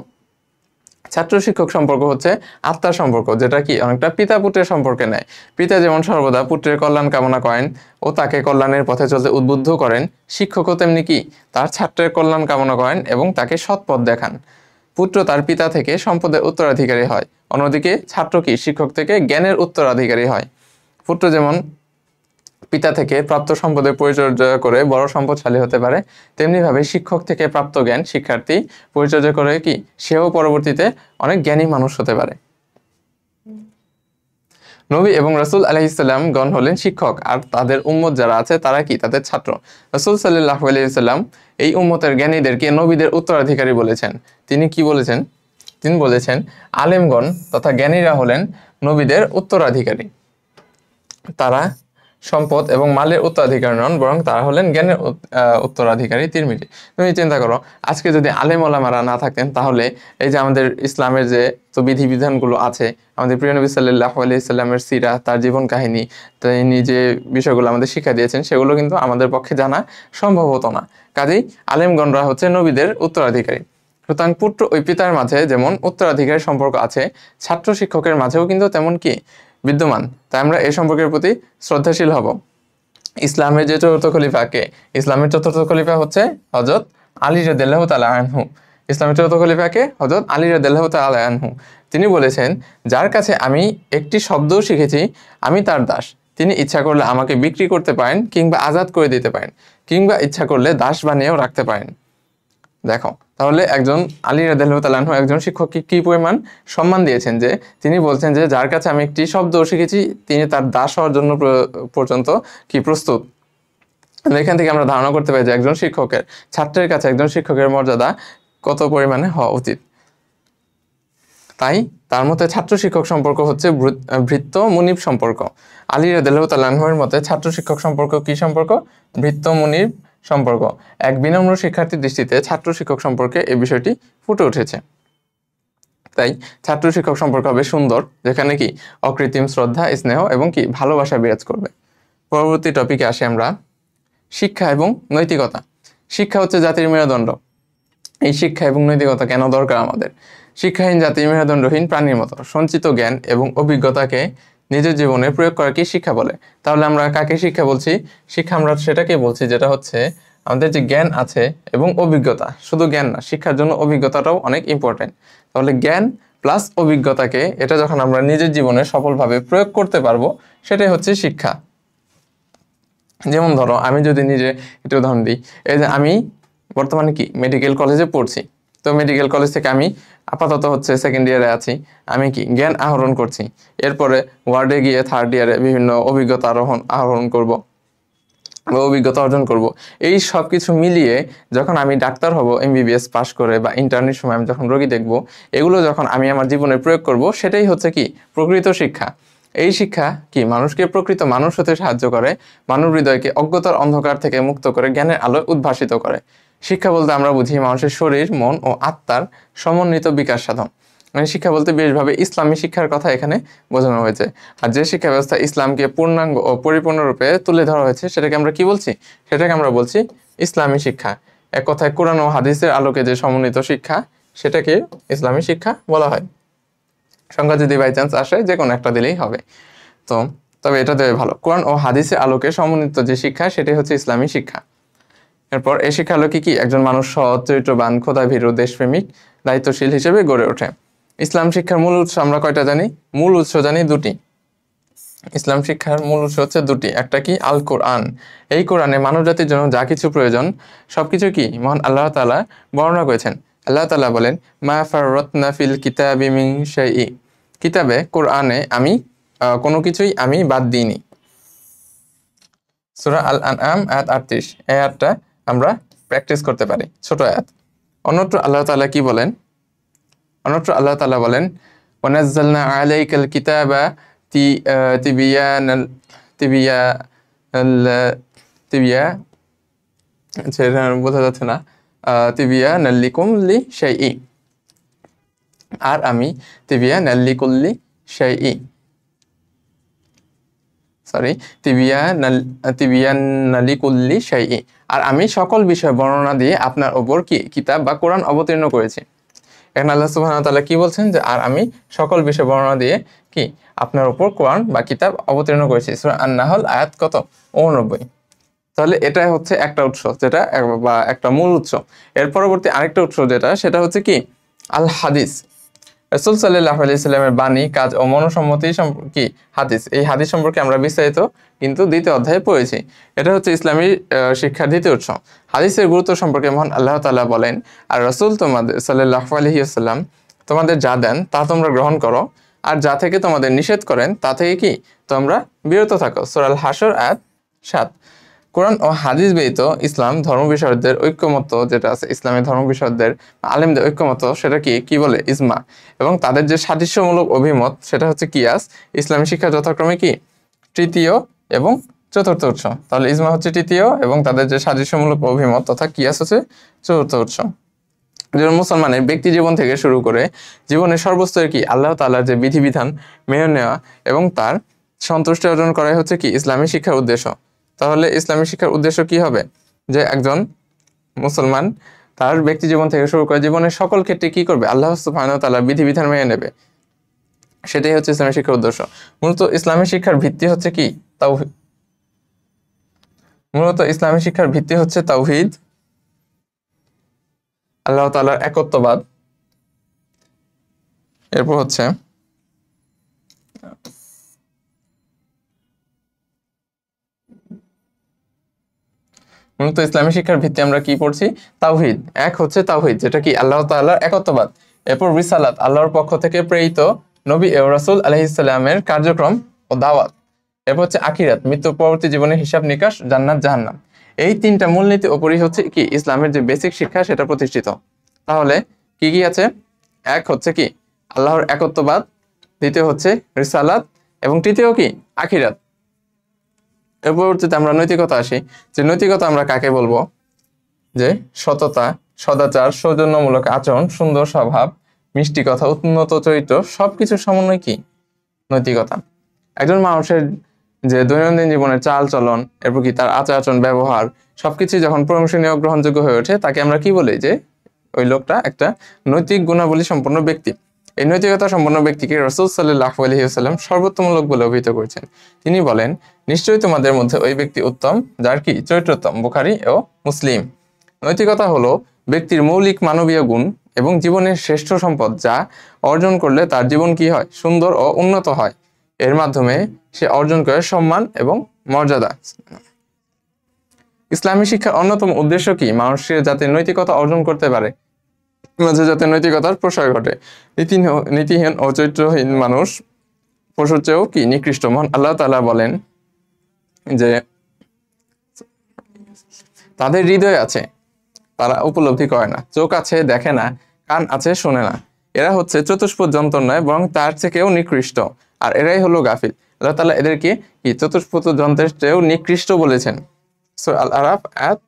ছাত্র শিক্ষক সম্পর্ক হচ্ছে আত্মার সম্পর্ক, যেটা অনেকটা পিতা পুত্রের সম্পর্কে নেয়। পিতা যেমন সর্বদা পুত্রের কল্যাণ কামনা করেন ও তাকে কল্যাণের পথে চলতে উদ্বুদ্ধ করেন, শিক্ষকও তেমনি তার ছাত্রের কল্যাণ কামনা করেন এবং তাকে সৎ পথ দেখান। পুত্র তার পিতা থেকে সম্পদের উত্তরাধিকারী হয়, অন্যদিকে ছাত্র শিক্ষক থেকে জ্ঞানের উত্তরাধিকারী হয়। পুত্র যেমন পিতা থেকে প্রাপ্ত সম্পদের পরিচর্যা করে বড় সম্পদশালী হতে পারে, তেমনিভাবে শিক্ষক থেকে প্রাপ্ত জ্ঞান শিক্ষার্থী পরিচর্যা করে সেও পরবর্তীতে অনেক জ্ঞানী মানুষ হতে পারে। নবী এবং রাসূল আলাইহিস সালাম গণ হলেন শিক্ষক, আর তাদের উম্মত যারা আছে তারা তাদের ছাত্র। রাসূল সাল্লাল্লাহু আলাইহি সাল্লাম এই উম্মতের জ্ঞানীদেরকে নবীদের উত্তরাধিকারী বলেছেন। তিনি কি বলেছেন? তিনি বলেছেন আলেমগণ তথা জ্ঞানীরা হলেন নবীদের উত্তরাধিকারী। তারা সম্পদ এবং মালের উত্তরাধিকারী নন, বরং তারা হলেন জ্ঞানের উত্তরাধিকারী। তিরমিজি। তুমি চিন্তা করো, আজকে যদি আলেম ওলামারা না থাকতেন, তাহলে এই যে আমাদের ইসলামের যে বিধিবিধানগুলো আছে, আমাদের প্রিয় নবী সাল্লাল্লাহু আলাইহি সাল্লামের সিরা, তার জীবন কাহিনী, তিনি যে বিষয়গুলো আমাদের শিক্ষা দিয়েছেন, সেগুলো কিন্তু আমাদের পক্ষে জানা সম্ভব হতো না। কাজেই আলেমগণরা হচ্ছে নবীদের উত্তরাধিকারী। সুতরাং পুত্র ওই পিতার মাঝে যেমন উত্তরাধিকারী সম্পর্ক আছে, ছাত্র শিক্ষকের মাঝেও কিন্তু তেমন বিদ্যমান। তাই আমরা এই সম্পর্কের প্রতি শ্রদ্ধাশীল হব। ইসলামের যে চতুর্থ খলিফা ইসলামের চতুর্থ খলিফা হচ্ছে হযরত আলী রাদিয়াল্লাহু তাআলা আনহু। ইসলামের চতুর্থ খলিফাকে হযরত আলী রাদিয়াল্লাহু তাআলা আনহু। তিনি বলেছেন, যার কাছে আমি একটি শব্দও শিখেছি, আমি তার দাস। তিনি ইচ্ছা করলে আমাকে বিক্রি করতে পারেন, কিংবা আজাদ করে দিতে পারেন, কিংবা ইচ্ছা করলে দাস বানিয়েও রাখতে পারেন। দেখো, তাহলে একজন আলী রাদিয়াল্লাহু তাআলা আনহু একজন শিক্ষককে কি পরিমাণ সম্মান দিয়েছেন, যে তিনি বলছেন যে যার কাছে আমি একটি শব্দ শিখেছি, তিনি তার দাস হওয়ার জন্য পর্যন্ত প্রস্তুত। এখান থেকে আমরা ধারণা করতে পারি যে একজন শিক্ষকের ছাত্রের কাছে একজন শিক্ষকের মর্যাদা কত পরিমাণে হওয়া উচিত। তাই তার মতে ছাত্র শিক্ষক সম্পর্ক হচ্ছে ভৃত্য মুনিব সম্পর্ক। আলী রাদিয়াল্লাহু তাআলা আনহুর মতে ছাত্র শিক্ষক সম্পর্ক কি সম্পর্ক? ভৃত্য মুনিব সম্পর্ক। এক বিনম্র শিক্ষার্থীর দৃষ্টিতে ছাত্র শিক্ষক সম্পর্কে এই বিষয়টি ফুটে উঠেছে। তাই ছাত্র শিক্ষক সম্পর্ক হবে সুন্দর, যেখানে কি অকৃত্রিম শ্রদ্ধা, স্নেহ এবং কি ভালোবাসা বিরাজ করবে। পরবর্তী টপিকে আসি আমরা, শিক্ষা এবং নৈতিকতা। শিক্ষা হচ্ছে জাতির মেরুদণ্ড। এই শিক্ষা এবং নৈতিকতা কেন দরকার আমাদের? শিক্ষাহীন জাতি মেরুদণ্ডহীন প্রাণীর মতো। সঞ্চিত জ্ঞান এবং অভিজ্ঞতাকে নিজের জীবনে প্রয়োগ করাকে শিক্ষা বলে। তাহলে আমরা কাকে শিক্ষা বলছি? শিক্ষা আমরা সেটাকে বলছি যেটা হচ্ছে আমাদের যে জ্ঞান আছে এবং অভিজ্ঞতা, শুধু জ্ঞান না, শিক্ষার জন্য অভিজ্ঞতাটাও অনেক ইম্পর্টেন্ট। তাহলে জ্ঞান প্লাস অভিজ্ঞতাকে এটা যখন আমরা নিজের জীবনে সফলভাবে প্রয়োগ করতে পারবো, সেটাই হচ্ছে শিক্ষা। যেমন ধরো, আমি যদি নিজে একটা উদাহরণ দিই, এই যে আমি বর্তমানে কি মেডিকেল কলেজে পড়ছি। তো মেডিকেল কলেজ থেকে আমি আপাতত হচ্ছে সেকেন্ড ইয়ারে আছি। আমি কি জ্ঞান আহরণ করছি, এরপরে ওয়ার্ডে গিয়ে থার্ড ইয়ারে বিভিন্ন অভিজ্ঞতা আহরণ করব বা অভিজ্ঞতা অর্জন করব। এই সব কিছু মিলিয়ে যখন আমি ডাক্তার হব, এমবিবিএস পাশ করে বা ইন্টার্নের সময় আমি যখন রোগী দেখব, এগুলো যখন আমি আমার জীবনে প্রয়োগ করব, সেটাই হচ্ছে কি প্রকৃত শিক্ষা। এই শিক্ষা কি মানুষকে প্রকৃত মানুষ হতে সাহায্য করে, মানব হৃদয়কে অজ্ঞতার অন্ধকার থেকে মুক্ত করে জ্ঞানের আলোয় উদ্ভাসিত করে। শিক্ষা বলতে আমরা বুঝি মানুষের শরীর, মন ও আত্মার সমন্বিত বিকাশ সাধন। মানে শিক্ষা বলতে বিশেষভাবে ইসলামী শিক্ষার কথা এখানে বোঝানো হয়েছে। আর যে শিক্ষা ব্যবস্থা ইসলামকে পূর্ণাঙ্গ ও পরিপূর্ণরূপে তুলে ধরা হয়েছে, সেটাকে আমরা কি বলছি? সেটাকে আমরা বলছি ইসলামী শিক্ষা। এক কথায় কোরআন ও হাদিসের আলোকে যে সমন্বিত শিক্ষা, সেটাকে ইসলামী শিক্ষা বলা হয়। সংখ্যা যদি বাই চান্স আসে, যে কোনো একটা দিলেই হবে। তো তবে এটা দেবে ভালো, কোরআন ও হাদিসের আলোকে সমন্বিত যে শিক্ষা, সেটাই হচ্ছে ইসলামী শিক্ষা। এরপর এই শিক্ষা আলোকে কি একজন মানুষ সৎ, চরিত্রবান, খোদাভীরু, দেশপ্রেমিক, দায়িত্বশীল হিসেবে গড়ে ওঠে। ইসলাম শিক্ষার মূল উৎস আমরা কয়টা জানি? মূল উৎস জানি দুটি। ইসলাম শিক্ষার মূল উৎস হচ্ছে দুটি। একটা কি? আল কোরআন। এই কোরআনে মানব জাতির জন্য যা কিছু প্রয়োজন সবকিছু কি মহান আল্লাহ তাআলা বর্ণনা করেছেন। আল্লাহ তাআলা বলেন, মা ফাররাতনা ফিল কিতাবি মিন শাইই। কিতাবে, কোরআনে আমি কোনো কিছুই আমি বাদ দিইনি। সূরা আল আনআম আয়াত 38। এই আয়াতটা আমরা প্র্যাকটিস করতে পারি, ছোট আয়াত। অন্যত্র আল্লাহ তাআলা কি বলেন? অন্যত্র আল্লাহ তাআলা বলেন, ওয়ানাজ্জালনা আলাইকাল কিতাবা তিবিয়ানাল সেটা বোঝা যাচ্ছে না, তিবিয়ানাল লিকুল্লি শাইই। আর আমি তিবিয়ানাল লিকুল্লি শাইই, সরি, তিবিয়ানাল লিকুল্লি শাইই। আর আমি সকল বিষয় বর্ণনা দিয়ে আপনার ওপর কি কিতাব বা কোরআন অবতীর্ণ করেছি। এখানে আল্লাহ সুবহানাহু ওয়া তাআলা কি বলছেন? যে আর আমি সকল বিষয় বর্ণনা দিয়ে কি আপনার উপর কোরআন বা কিতাব অবতীর্ণ করেছি। সূরা আন-নাহল আয়াত কত? 89। তাহলে এটাই হচ্ছে একটা উৎস, যেটা বা একটা মূল উৎস। এর পরবর্তী আরেকটা উৎস যেটা, সেটা হচ্ছে কি আল হাদিস। রাসূল সাল্লাল্লাহু আলাইহি সাল্লামের বাণী, কাজ ও মনোসম্মতি কি হাদিস। এই হাদিস সম্পর্কে আমরা বিস্তারিত কিন্তু দ্বিতীয় অধ্যায়ে পড়েছি। এটা হচ্ছে ইসলামী শিক্ষার দ্বিতীয় উৎস। হাদিসের গুরুত্ব সম্পর্কে মহান আল্লাহ তাআলা বলেন, আর রাসূল তোমাদের সাল্লাল্লাহু আলাইহি ওয়াসাল্লাম তোমাদের যা দেন তা তোমরা গ্রহণ করো, আর যা থেকে তোমাদের নিষেধ করেন তা থেকে কি তোমরা বিরত থাকো। সূরা আল হাশর আয়াত 7। কোরআন ও হাদিস ব্যতীত ইসলাম ধর্ম বিষয়কদের ঐক্যমত যেটা আছে, ইসলামী ধর্ম বিষয়কদের আলেমদের ঐক্যমত, সেটা কি বলে? ইজমা। এবং তাদের যে সাদৃশ্যমূলক অভিমত, সেটা হচ্ছে কিয়াস। ইসলামী শিক্ষা যথাক্রমে কি তৃতীয় এবং চতুর্থ উৎস। তাহলে ইজমা হচ্ছে তৃতীয় এবং তাদের যে সাদৃশ্যমূলক অভিমত তথা কিয়াস হচ্ছে চতুর্থ উৎস। যেমন মুসলমানের ব্যক্তি জীবন থেকে শুরু করে জীবনের সর্বস্তরে কি আল্লাহ তাআলার যে বিধিবিধান মেনে নেওয়া এবং তার সন্তুষ্টি অর্জন করাই হচ্ছে কি ইসলামী শিক্ষার উদ্দেশ্য। তাহলে ইসলামী শিক্ষার উদ্দেশ্য কি হবে? যে একজন মুসলমান তার ব্যক্তি জীবন থেকে শুরু করে জীবনের সকল ক্ষেত্রে কি করবে? আল্লাহ সুবহানাহু ওয়া তাআলার বিধিবিধান মেনে নেবে। সেটাই হচ্ছে ইসলামী শিক্ষার উদ্দেশ্য। মূলত ইসলামী শিক্ষার ভিত্তি হচ্ছে কি তাওহীদ। মূলত ইসলামী শিক্ষার ভিত্তি হচ্ছে তাওহীদ, আল্লাহ তাআলার একত্ববাদ। এরপর হচ্ছে মূলত ইসলামী শিক্ষার ভিত্তি আমরা কি পড়ছি? তাওহীদ। এক হচ্ছে তাওহীদ, যেটা কি আল্লাহ তাআলার একত্ববাদ। এরপর রিসালাত, আল্লাহর পক্ষ থেকে প্রেরিত নবী ও রাসূল আলাইহিস সালামের কার্যক্রম ও দাওয়াত। এরপর হচ্ছে আখিরাত, মৃত্যুর পরবর্তী জীবনের হিসাব নিকাশ, জান্নাত জাহান্নাম। এই তিনটা মূলনীতির উপরই হচ্ছে কি ইসলামের যে বেসিক শিক্ষা সেটা প্রতিষ্ঠিত। তাহলে কি কি আছে? এক হচ্ছে কি আল্লাহর একত্ববাদ, দ্বিতীয় হচ্ছে রিসালাত, এবং তৃতীয় কি আখিরাত। এর পরবর্তীতে আমরা নৈতিকতা আসি, যে নৈতিকতা আমরা কাকে বলবো? যে সততা, সদাচার, সৌজন্যমূলক আচরণ, সুন্দর স্বভাব, মিষ্টি কথা, উন্নত চরিত্র, সবকিছুর সমন্বয় কি নৈতিকতা। একজন মানুষের যে দৈনন্দিন জীবনের চাল চলন, এরপর কি তার আচার আচরণ, ব্যবহার, সবকিছু যখন প্রশংসনীয়, গ্রহণযোগ্য হয়ে ওঠে, তাকে আমরা কি বলি? যে ওই লোকটা একটা নৈতিক গুণাবলী সম্পন্ন ব্যক্তি। এই নৈতিকতা সম্পন্ন ব্যক্তিকে রাসূল সাল্লাল্লাহু আলাইহি ওয়াসাল্লাম সর্বোত্তম লোক বলে অভিহিত করেছেন। তিনি বলেন, নিশ্চয়ই তোমাদের মধ্যে ওই ব্যক্তি উত্তম যার কি চরিত্রোত্তম। বুখারী ও মুসলিম। নৈতিকতা হলো ব্যক্তির মৌলিক মানবীয় গুণ এবং জীবনের শ্রেষ্ঠ সম্পদ, যা অর্জন করলে তার জীবন কি হয়? সুন্দর ও উন্নত হয়। এর মাধ্যমে সে অর্জন করে সম্মান এবং মর্যাদা। ইসলামী শিক্ষার অন্যতম উদ্দেশ্য কি? মানুষের যাতে নৈতিকতা অর্জন করতে পারে, মাঝে যাতে নৈতিকতার প্রসার ঘটে। নীতিহীন ও চরিত্রহীন মানুষ পশুর চেয়েও কি নিকৃষ্ট। মহান আল্লাহ তাআলা বলেন যে তাদের হৃদয় আছে, তারা উপলব্ধি করে না, চোখ আছে দেখে না, কান আছে শোনে না, এরা হচ্ছে চতুষ্পদ যন্ত্র নয় বরং তার থেকেও নিকৃষ্ট, আর এরাই হলো গাফিল। আল্লাহ তাআলা এদেরকে কি চতুষ্পদ যন্ত্রের চেয়েও নিকৃষ্ট বলেছেন। সূরা আল আরাফ আয়াত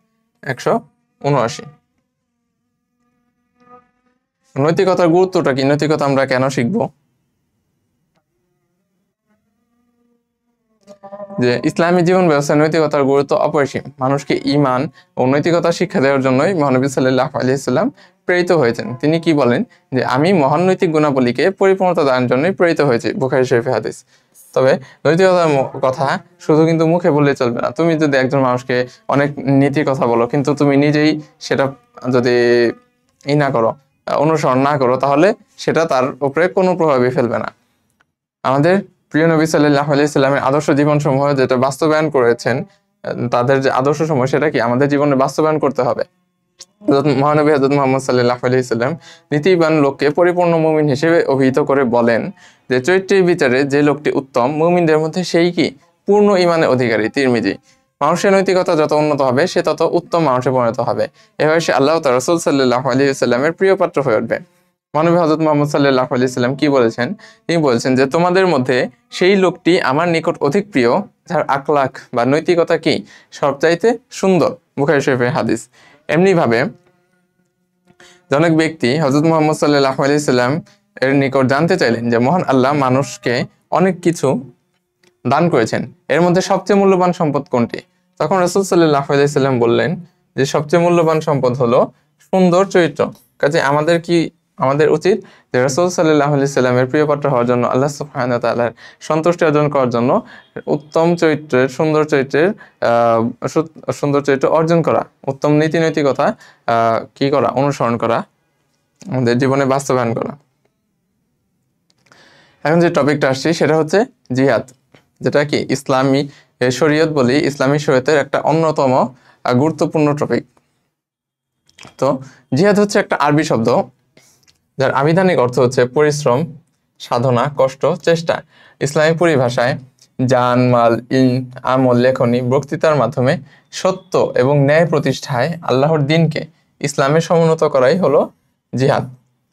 179। নৈতিকতার গুরুত্বটা কি? নৈতিকতা আমরা কেন শিখবো? যে ইসলামী জীবন ব্যবস্থায় নৈতিকতার গুরুত্ব অপরিসীম। মানুষকে ঈমান ও নৈতিকতা শিক্ষা দেওয়ার জন্যই মহানবী সাল্লাল্লাহু আলাইহি সাল্লাম প্রেরিত হয়েছেন। তিনি কি বলেন? যে আমি মহান নৈতিক গুণাবলীকে পরিপূর্ণতা দানের জন্যই প্রেরিত হয়েছি। বুখারী শরীফের হাদিস। তবে নৈতিকতার কথা শুধু কিন্তু মুখে বললে চলবে না। তুমি যদি একজন মানুষকে অনেক নীতির কথা বলো, কিন্তু তুমি নিজেই সেটা যদি না করো, অনুসরণ না করো, তাহলে সেটা তার উপরে কোনো প্রভাবই ফেলবে না। আমাদের প্রিয় নবী সাল্লাল্লাহু আলাইহি সাল্লামের আদর্শ জীবনসমূহ যেটা বাস্তবায়ন করেছেন, তাদের যে আদর্শসমূহ সেটা কি আমাদের জীবনে বাস্তবায়ন করতে হবে। মহানবী হযরত মুহাম্মদ সাল্লাল্লাহু আলাইহি সাল্লাম নীতিবান লোককে পরিপূর্ণ মুমিন হিসেবে অভিহিত করে বলেন যে চরিত্রের বিচারে যে লোকটি উত্তম, মুমিনদের মধ্যে সেই কি পূর্ণ ঈমানের অধিকারী। তিরমিজি। মানুষের নৈতিকতা যত উন্নত হবে, সে তত উত্তম মানুষে পরিণত হবে। এভাবে সে আল্লাহ তাআলা রাসূল সাল্লাল্লাহু আলাইহি সাল্লামের প্রিয় পাত্র হয়ে উঠবে। মহানবী হযরত মুহাম্মদ সাল্লাল্লাহু আলাইহি সাল্লাম কি বলেছেন? তিনি বলেছেন যে তোমাদের মধ্যে সেই লোকটি আমার নিকট অধিক প্রিয় যার আখলাক বা নৈতিকতা কি সবচাইতে সুন্দর। বুখারী শরীফের হাদিস। এমনি ভাবে জনক ব্যক্তি হযরত মুহাম্মদ সাল্লাল্লাহু আলাইহি সাল্লাম এর নিকট জানতে চাইলেন যে মহান আল্লাহ মানুষকে অনেক কিছু দান করেছেন, এর মধ্যে সবচেয়ে মূল্যবান সম্পদ কোনটি? তখন রাসূল সাল্লাল্লাহু আলাইহি সাল্লাম বললেন যে সবচেয়ে মূল্যবান সম্পদ হলো সুন্দর চরিত্র। কাজে আমাদের উচিত যে রাসূল সাল্লাল্লাহু আলাইহি সাল্লামের প্রিয় পাত্র হওয়ার জন্য, আল্লাহ সুবহানাহু ওয়া তাআলার সন্তুষ্টি অর্জন করার জন্য উত্তম চরিত্রের, সুন্দর চরিত্র অর্জন করা, উত্তম নীতি নৈতিকতা কি করা? অনুসরণ করা, আমাদের জীবনে বাস্তবায়ন করা। এখন যে টপিকটা আসছি সেটা হচ্ছে জিহাদ, যেটা কি ইসলামী শরীয়ত বলি, ইসলামী শরীয়তের একটা অন্যতম গুরুত্বপূর্ণ টপিক। তো জিহাদ হচ্ছে একটা আরবি শব্দ যার আবিধানিক অর্থ হচ্ছে পরিশ্রম, সাধনা, কষ্ট, চেষ্টা। ইসলামী পরিভাষায় জান, মাল, আমল, লেখনী, বক্তৃতার মাধ্যমে সত্য এবং ন্যায় প্রতিষ্ঠায় আল্লাহর দ্বীনকে ইসলামে সমুন্নত করাই হলো জিহাদ।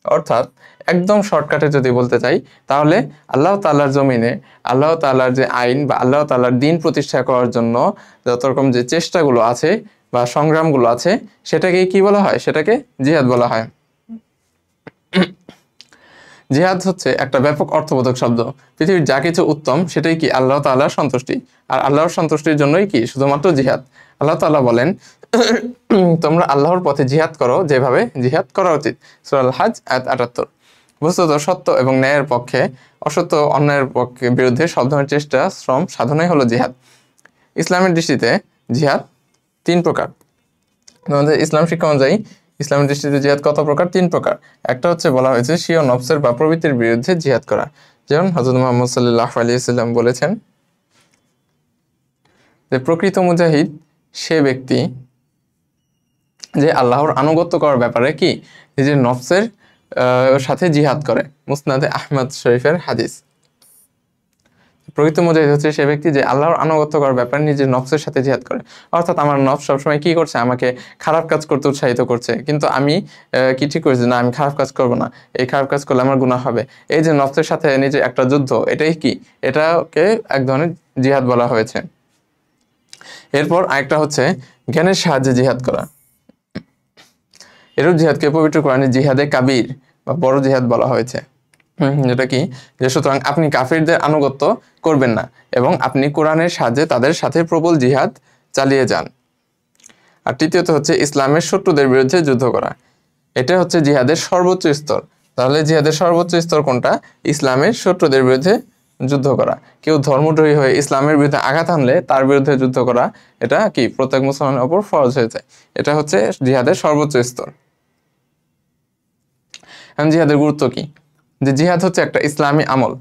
অর্থাৎ একদম শর্টকাটে যদি বলতে চাই, তাহলে আল্লাহ তাআলার জমিনে আল্লাহ তাআলার যে আইন বা আল্লাহ তাআলার দ্বীন প্রতিষ্ঠা করার জন্য যত রকম যে চেষ্টাগুলো আছে বা সংগ্রামগুলো আছে, সেটাকে কি বলা হয়? সেটাকে জিহাদ বলা হয়। জিহাদ হচ্ছে একটা ব্যাপক অর্থবোধক শব্দ। পৃথিবীর যা কিছু উত্তম সেটাই কি আল্লাহ তাআলার সন্তুষ্টি, আর আল্লাহর সন্তুষ্টির জন্যই কি শুধুমাত্র জিহাদ। আল্লাহ তাআলা বলেন তোমরা আল্লাহর পথে জিহাদ করো যেভাবে জিহাদ করা উচিত। সূরা আল হজ আয়াত ৭৮। বস্তুত সত্য এবং ন্যায়ের পক্ষে, অসত্য অন্যায়ের পক্ষে বিরুদ্ধে সব ধরনের চেষ্টা, শ্রম, সাধনাই হলো জিহাদ। ইসলামের দৃষ্টিতে জিহাদ ৩ প্রকার। আমাদের ইসলাম শিক্ষা অনুযায়ী ইসলামের দৃষ্টিতে জিহাদ কত প্রকার? 3 প্রকার। একটা হচ্ছে বলা হয়েছে স্বীয় নফসের বা প্রবৃত্তির বিরুদ্ধে জিহাদ করা, যেমন হযরত মুহাম্মদ সাল্লাল্লাহু আলাইহি সাল্লাম বলেছেন যে প্রকৃত মুজাহিদ সে ব্যক্তি যে আল্লাহর আনুগত্য করার ব্যাপারে কি নিজের নফসের সাথে জিহাদ করে। মুসনাদে আহমদ শরীফের হাদিস। প্রকৃত মুজাহিদ হচ্ছে সে ব্যক্তি যে আল্লাহর আনুগত্য করার ব্যাপারে নিজের নফসের সাথে জিহাদ করে। অর্থাৎ আমার নফস সবসময় কি করছে, আমাকে খারাপ কাজ করতে উৎসাহিত করছে, কিন্তু আমি কি ঠিক করেছি না আমি খারাপ কাজ করব না, এই খারাপ কাজ করলে আমার গুনাহ হবে। এই যে নফসের সাথে নিজে একটা যুদ্ধ, এটাই কি, এটাকে এক ধরনের জিহাদ বলা হয়েছে। এরপর আরেকটা হচ্ছে জ্ঞানের সাহায্যে জিহাদ করা। এরূপ জিহাদকে পবিত্র কোরআনে জিহাদে কাবীর বা বড় জিহাদ বলা হয়েছে। যেটা কি, যে সুতরাং আপনি কাফিরদের আনুগত্য করবেন না এবং আপনি কোরআনের সাহায্যে তাদের সাথে প্রবল জিহাদ চালিয়ে যান। আর তৃতীয়ত হচ্ছে ইসলামের শত্রুদের বিরুদ্ধে যুদ্ধ করা। এটা হচ্ছে জিহাদের সর্বোচ্চ স্তর। তাহলে জিহাদের সর্বোচ্চ স্তর কোনটা? ইসলামের শত্রুদের বিরুদ্ধে যুদ্ধ করা। কেউ ধর্মদ্রোহী হয়ে ইসলামের বিরুদ্ধে আঘাত আনলে তার বিরুদ্ধে যুদ্ধ করা, এটা কি প্রত্যেক মুসলমানের ওপর ফরজ হয়ে যায়। এটা হচ্ছে জিহাদের সর্বোচ্চ স্তর। এখন জিহাদের গুরুত্ব কি? যে জিহাদ হচ্ছে একটা ইসলামী আমল,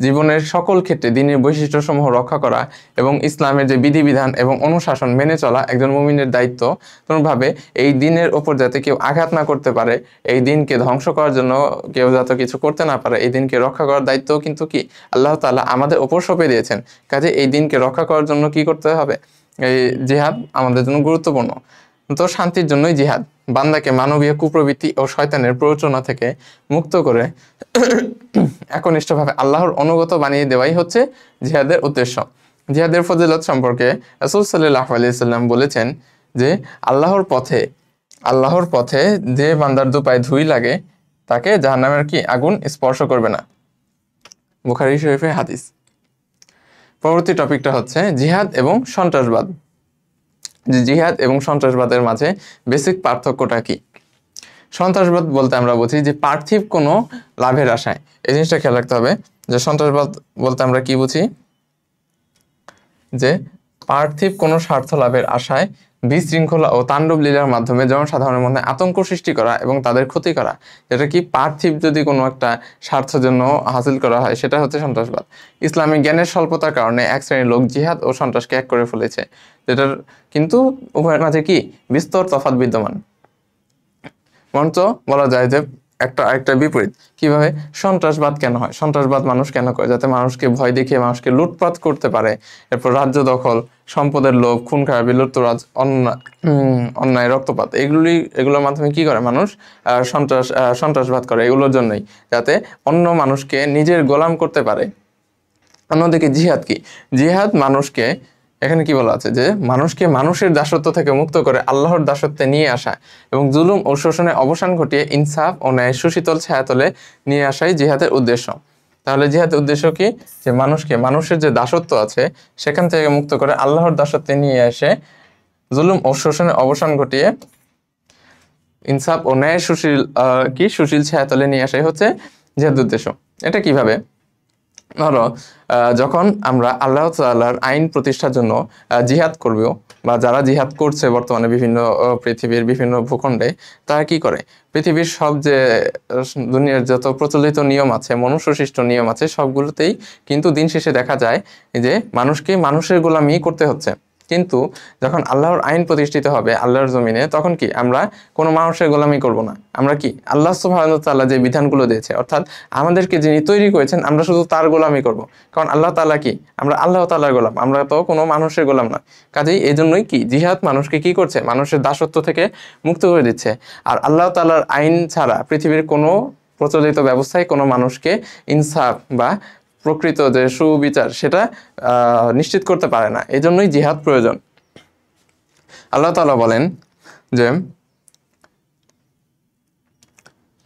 জীবনের সকল ক্ষেত্রে দ্বীনের বৈশিষ্ট্যসমূহ রক্ষা করা এবং ইসলামের যে বিধিবিধান এবং অনুশাসন মেনে চলা একজন মুমিনের দায়িত্ব। ভাবে এই দ্বীনের ওপর যাতে কেউ আঘাত না করতে পারে, এই দ্বীনকে ধ্বংস করার জন্য কেউ যাতে কিছু করতে না পারে, এই দ্বীনকে রক্ষা করার দায়িত্ব কিন্তু কি আল্লাহ তাআলা আমাদের ওপর সঁপে দিয়েছেন। কাজে এই দ্বীনকে রক্ষা করার জন্য কি করতে হবে? এই জিহাদ আমাদের জন্য গুরুত্বপূর্ণ। তো শান্তির জন্যই জিহাদ বান্দাকে মানবীয় কুপ্রবৃত্তি ও শয়তানের প্ররোচনা থেকে মুক্ত করে একনিষ্ঠভাবে আল্লাহর অনুগত বানিয়ে দেওয়াই হচ্ছে জিহাদের উদ্দেশ্য। জিহাদের ফজিলত সম্পর্কে রাসূল সাল্লাল্লাহু আলাইহি সাল্লাম বলেছেন যে আল্লাহর পথে যে বান্দার দুপায়ে ধুই লাগে তাকে জাহান্নামের কি আগুন স্পর্শ করবে না। বুখারী শরীফের হাদিস। পরবর্তী টপিকটা হচ্ছে জিহাদ এবং সন্ত্রাসবাদ। জিহাদ এবং সন্ত্রাসবাদের মাঝে বেসিক পার্থক্যটা কি? সন্ত্রাসবাদ বলতে আমরা বুঝি যে পার্থিব কোনো লাভের আশায়, এই জিনিসটা খেয়াল রাখতে হবে যে সন্ত্রাসবাদ বলতে আমরা কি বুঝি, যে পার্থিব কোনো স্বার্থ লাভের আশায় বিশৃঙ্খলা ও তাণ্ডব লীলার মাধ্যমে জনসাধারণের মধ্যে আতঙ্ক সৃষ্টি করা এবং তাদের ক্ষতি করা। যেটা কি পার্থিব যদি কোনো একটা স্বার্থের জন্য হাসিল করা হয়, সেটা হচ্ছে সন্ত্রাসবাদ। ইসলামিক জ্ঞানের স্বল্পতার কারণে এক শ্রেণীর লোক জিহাদ ও সন্ত্রাসকে এক করে ফেলেছে, যেটার কিন্তু উভয়ের মাঝে কি বিস্তর তফাৎ বিদ্যমান। মঞ্চ বলা যায় যে একটা বিপরীত। কিভাবে? সন্ত্রাসবাদ কেন হয়? সন্ত্রাসবাদ মানুষ কেন করে? যাতে মানুষকে ভয় দেখিয়ে মানুষকে লুটপাট করতে পারে, এরপর রাজ্য দখল, সম্পদের লোভ, খুন খারাপি, লুটতরাজ, অন্যায়, রক্তপাত, এগুলোর মাধ্যমে কি করে মানুষ? সন্ত্রাসবাদ করে এগুলোর জন্যই, যাতে অন্য মানুষকে নিজের গোলাম করতে পারে। অন্যদিকে জিহাদ কি? জিহাদ মানুষকে, এখানে কি বলা আছে, যে মানুষকে মানুষের দাসত্ব থেকে মুক্ত করে আল্লাহর দাসত্বে নিয়ে আসা এবং জুলুম ও শোষণের অবসান ঘটিয়ে ইনসাফ ও ন্যায় সুশীতল ছায়াতলে নিয়ে আসাই জিহাদের উদ্দেশ্য। তাহলে জিহাদের উদ্দেশ্য কি? যে মানুষকে মানুষের যে দাসত্ব আছে সেখান থেকে মুক্ত করে আল্লাহর দাসত্বে নিয়ে এসে জুলুম ও শোষণের অবসান ঘটিয়ে ইনসাফ ও ন্যায় সুশীল ছায়াতলে নিয়ে আসাই হচ্ছে জিহাদের উদ্দেশ্য। এটা কিভাবে? ধরো যখন আমরা আল্লাহ তাআলার আইন প্রতিষ্ঠার জন্য জিহাদ করব, বা যারা জিহাদ করছে বর্তমানে বিভিন্ন পৃথিবীর বিভিন্ন ভূখণ্ডে, তারা কি করে? পৃথিবীর সব যে দুনিয়ার যত প্রচলিত নিয়ম আছে, মনুষ্য সৃষ্ট নিয়ম আছে, সবগুলোতেই কিন্তু দিন শেষে দেখা যায় যে মানুষকে মানুষের গোলামি করতে হচ্ছে। কিন্তু যখন আল্লাহর আইন প্রতিষ্ঠিত হবে আল্লাহর জমিনে, তখন কি আমরা কোনো মানুষের গোলামি করব না। আমরা কি আল্লাহ সুবহানাহু ওয়া তাআলা যে বিধানগুলো দিয়েছে, অর্থাৎ আমাদেরকে যিনি তৈরি করেছেন, আমরা শুধু তার গোলামি করব। কারণ আল্লাহ তাআলা কি, আমরা আল্লাহ তাআলার গোলাম, আমরা তো কোনো মানুষের গোলাম না। কাজেই এই জন্যই কি জিহাদ মানুষকে কি করছে? মানুষের দাসত্ব থেকে মুক্ত করে দিচ্ছে। আর আল্লাহ তাআলার আইন ছাড়া পৃথিবীর কোনো প্রচলিত ব্যবস্থায় কোনো মানুষকে ইনসাফ বা প্রকৃত যে সুবিচার সেটা নিশ্চিত করতে পারে না। এই জন্যই জিহাদ প্রয়োজন। আল্লাহ তাআলা বলেন যে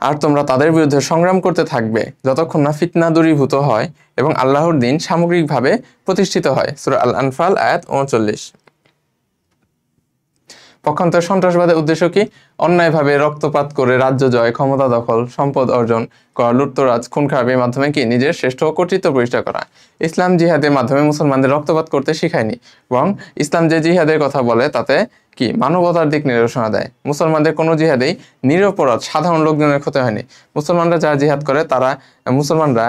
আর তোমরা তাদের বিরুদ্ধে সংগ্রাম করতে থাকবে যতক্ষণ না ফিতনা দূরীভূত হয় এবং আল্লাহর দ্বীন সামগ্রিকভাবে প্রতিষ্ঠিত হয়। সূরা আল আনফাল আয়াত 39। পক্ষান্তরে সন্ত্রাসবাদের উদ্দেশ্য কি? অন্যায়ভাবে রক্তপাত করে রাজ্য জয়, ক্ষমতা দখল, সম্পদ অর্জন করা, লুটতরাজ, খুন খারাপের মাধ্যমে কি নিজের শ্রেষ্ঠ কর্তৃত্ব প্রতিষ্ঠা করা। ইসলাম জিহাদের মাধ্যমে মুসলমানদের রক্তপাত করতে শিখায়নি, বরং ইসলাম যে জিহাদের কথা বলে তাতে কি মানবতার দিক নির্দেশনা দেয়। মুসলমানদের কোনো জিহাদেই নিরপরাধ সাধারণ লোকজনের ক্ষতি হয়নি। মুসলমানরা যারা জিহাদ করে তারা মুসলমানরা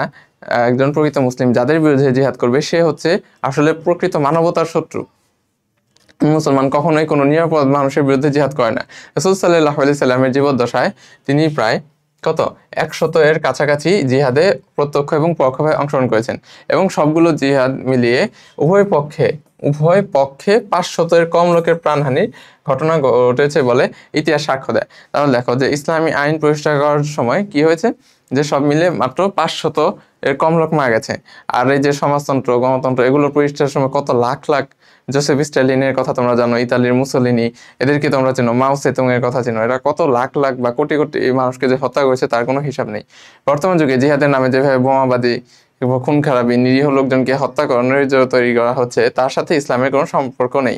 একজন প্রকৃত মুসলিম যাদের বিরুদ্ধে জিহাদ করবে সে হচ্ছে আসলে প্রকৃত মানবতার শত্রু। মুসলমান কখনোই কোনো নিরাপদ মানুষের বিরুদ্ধে জিহাদ করে না। রাসূল সাল্লাল্লাহু আলাইহি সাল্লামের জীবদ্দশায় তিনি প্রায় কত 100 এর কাছাকাছি জিহাদে প্রত্যক্ষ এবং পরোক্ষভাবে অংশগ্রহণ করেছেন, এবং সবগুলো জিহাদ মিলিয়ে উভয় পক্ষে 500 এর কম লোকের প্রাণহানির ঘটনা ঘটেছে বলে ইতিহাস সাক্ষ্য দেয়। তাহলে দেখো যে ইসলামী আইন প্রতিষ্ঠা করার সময় কি হয়েছে, যে সব মিলে মাত্র 500 এর কম লোক মারা গেছে। আর এই যে সমাজতন্ত্র গণতন্ত্র এগুলো প্রতিষ্ঠার সময় কত লাখ লাখ, জোসেফ স্ট্যালিনের কথা তোমরা জানো, ইতালির মুসোলিনি, এদেরকে তোমরা চেনো, মাও সেতুং এর কথা চেনো, এরা কত লাখ লাখ বা কোটি কোটি মানুষকে যে হত্যা করেছে তার কোনো হিসাব নেই। বর্তমান যুগে জিহাদের নামে যেভাবে বোমাবাদী এবং খুন খারাপি নিরীহ লোকজনকে হত্যা করানোর জন্য তৈরি করা হচ্ছে, তার সাথে ইসলামের কোনো সম্পর্ক নেই,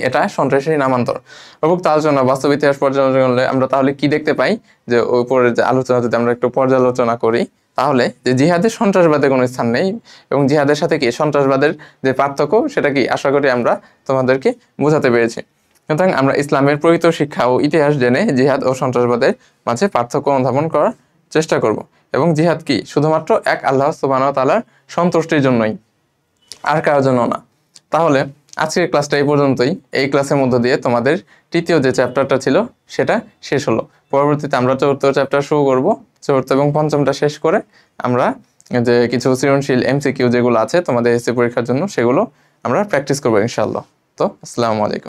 এটা সন্ত্রাসী নামান্তর। উপরোক্ত আলোচনা বাস্তব ইতিহাস পর্যালোচনা করলে আমরা তাহলে কি দেখতে পাই, যে উপরের যে আলোচনা যদি আমরা একটু পর্যালোচনা করি, তাহলে যে জিহাদের সন্ত্রাসবাদের কোনো স্থান নেই, এবং জিহাদের সাথে কি সন্ত্রাসবাদের যে পার্থক্য সেটা কি আশা করি আমরা তোমাদেরকে বোঝাতে পেরেছি। সুতরাং আমরা ইসলামের প্রকৃত শিক্ষা ও ইতিহাস জেনে জিহাদ ও সন্ত্রাসবাদের মাঝে পার্থক্য অনুধাবন করার চেষ্টা করব, এবং জিহাদ কি শুধুমাত্র এক আল্লাহ সুবহানাহু ওয়া তাআলার সন্তুষ্টির জন্যই, আর কারোর জন্য না। তাহলে আজকের ক্লাসটা এই পর্যন্তই। এই ক্লাসের মধ্য দিয়ে তোমাদের তৃতীয় যে চ্যাপ্টারটা ছিল সেটা শেষ হলো। পরবর্তীতে আমরা চতুর্থ চ্যাপ্টার শুরু করব। চতুর্থ এবং পঞ্চমটা শেষ করে আমরা যে কিছু সৃজনশীল এমসিকিউ যেগুলো আছে তোমাদের এসএসসি পরীক্ষার জন্য সেগুলো আমরা প্র্যাকটিস করবো ইনশাআল্লাহ। তো আসসালামু আলাইকুম।